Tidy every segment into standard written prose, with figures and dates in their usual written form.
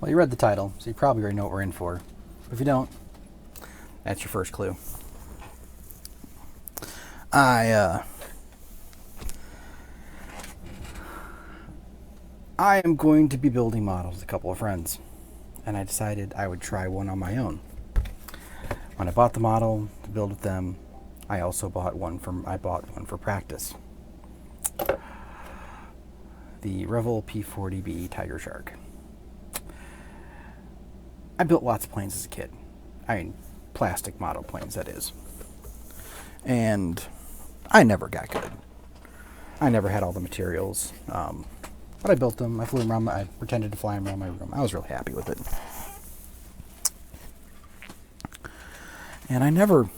Well, you read the title, so you probably already know what we're in for. But if you don't, that's your first clue. I am going to be building models with a couple of friends, and I decided I would try one on my own. When I bought the model to build with them, I also bought one for practice. The Revell P40B Tiger Shark. I built lots of planes as a kid. I mean, plastic model planes, that is. And I never got good. I never had all the materials. But I built them. I flew them around. I pretended to fly them around my room. I was real happy with it. And I never,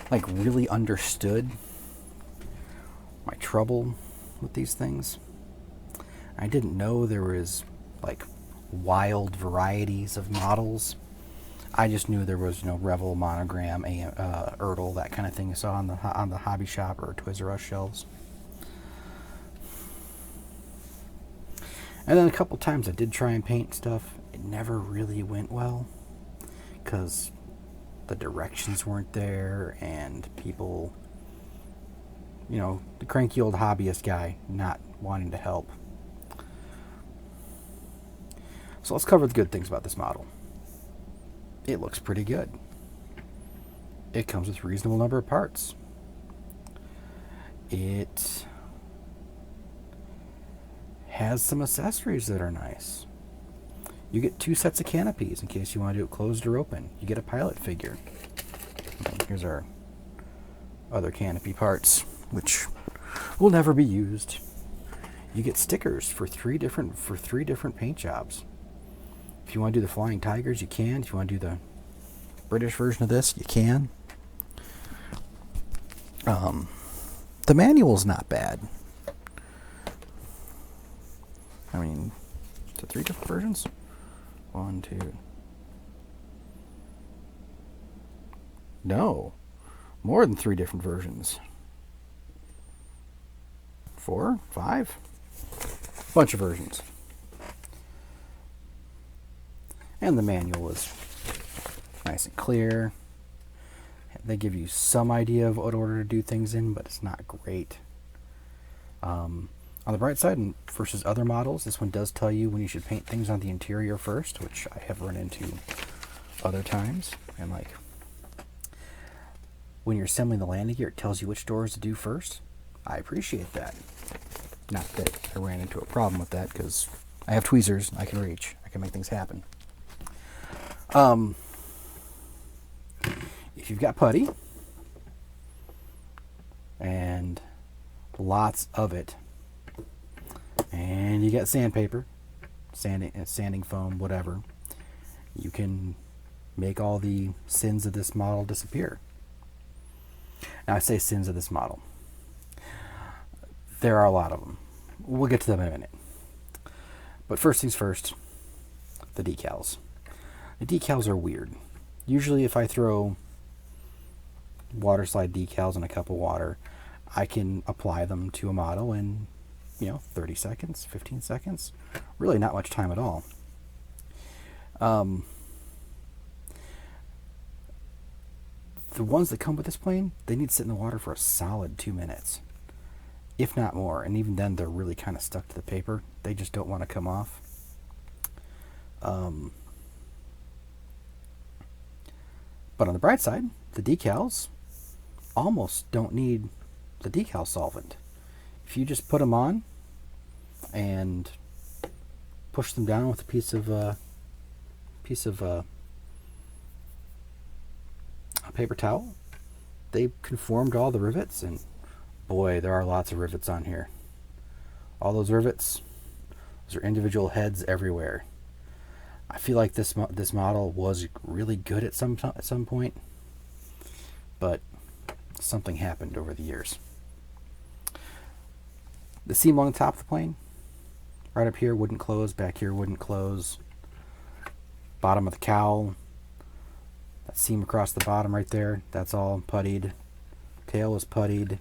really understood my trouble with these things. I didn't know there was, wild varieties of models. I just knew there was, Revell, Monogram, Ertl, that kind of thing you saw on the hobby shop or Toys R Us shelves. And then a couple times I did try and paint stuff. It never really went well because the directions weren't there and people, the cranky old hobbyist guy not wanting to help. So let's cover the good things about this model. It looks pretty good. It comes with a reasonable number of parts. It has some accessories that are nice. You get 2 sets of canopies in case you want to do it closed or open. You get a pilot figure. And here's our other canopy parts, which will never be used. You get stickers for three different paint jobs. If you want to do the Flying Tigers, you can. If you want to do the British version of this, you can. The manual's not bad. I mean, is it 3 different versions? 1, 2. No, more than 3 different versions. 4, 5, bunch of versions. And the manual is nice and clear. They give you some idea of what order to do things in, but it's not great. On the bright side, and versus other models, this one does tell you when you should paint things on the interior first, which I have run into other times. And when you're assembling the landing gear, it tells you which doors to do first. I appreciate that. Not that I ran into a problem with that, because I have tweezers I can reach. I can make things happen. If you've got putty, and lots of it, and you got sandpaper, sanding foam, whatever, you can make all the sins of this model disappear. Now I say sins of this model. There are a lot of them. We'll get to them in a minute. But first things first, the decals. The decals are weird. Usually if I throw water slide decals in a cup of water, I can apply them to a model in 30 seconds, 15 seconds. Really not much time at all. The ones that come with this plane, they need to sit in the water for a solid 2 minutes, if not more. And even then, they're really kind of stuck to the paper. They just don't want to come off. But on the bright side, the decals almost don't need the decal solvent. If you just put them on and push them down with a piece of a paper towel, they've conformed all the rivets, and boy, there are lots of rivets on here. All those rivets, those are individual heads everywhere. I feel like this model was really good at some point, but something happened over the years. The seam along the top of the plane, right up here, wouldn't close. Back here, wouldn't close. Bottom of the cowl, that seam across the bottom right there, that's all puttied. Tail was puttied.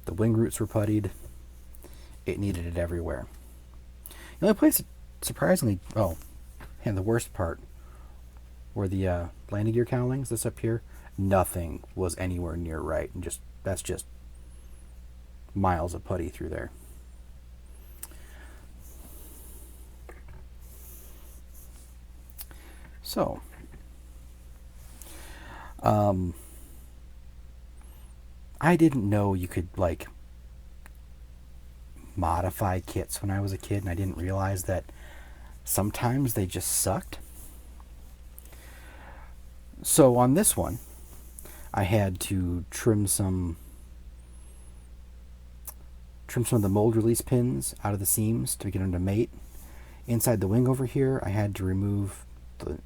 The wing roots were puttied. It needed it everywhere. The only place, surprisingly, oh, and the worst part, were the landing gear cowlings, this up here, nothing was anywhere near right. And that's just miles of putty through there. So, I didn't know you could, like, modify kits when I was a kid, and I didn't realize that sometimes they just sucked. So on this one, I had to trim some of the mold release pins out of the seams to get them to mate. Inside the wing over here, I had to remove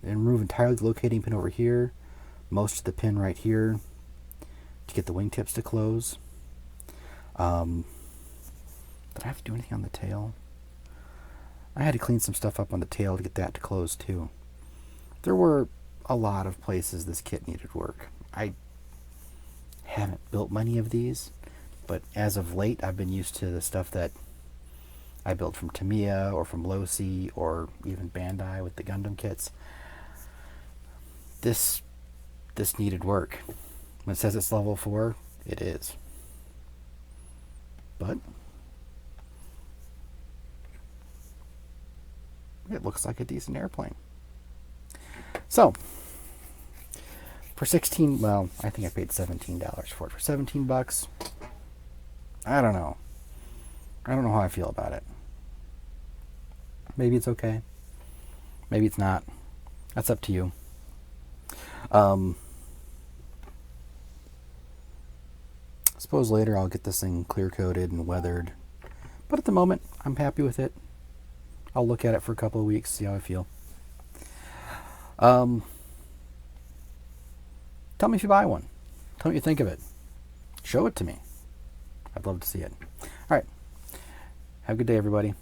entirely the locating pin over here, most of the pin right here, to get the wingtips to close. Did I have to do anything on the tail? I had to clean some stuff up on the tail to get that to close too. There were a lot of places this kit needed work. I haven't built many of these, but as of late I've been used to the stuff that I built from Tamiya or from Losi or even Bandai with the Gundam kits. This needed work. When it says it's level 4, it is. But it looks like a decent airplane. So, for 16, well, I think I paid $17 for it. For 17 bucks, I don't know. I don't know how I feel about it. Maybe it's okay. Maybe it's not. That's up to you. Suppose later I'll get this thing clear coated and weathered. But at the moment, I'm happy with it. I'll look at it for a couple of weeks, see how I feel. Tell me if you buy one. Tell me what you think of it. Show it to me. I'd love to see it. All right. Have a good day, everybody.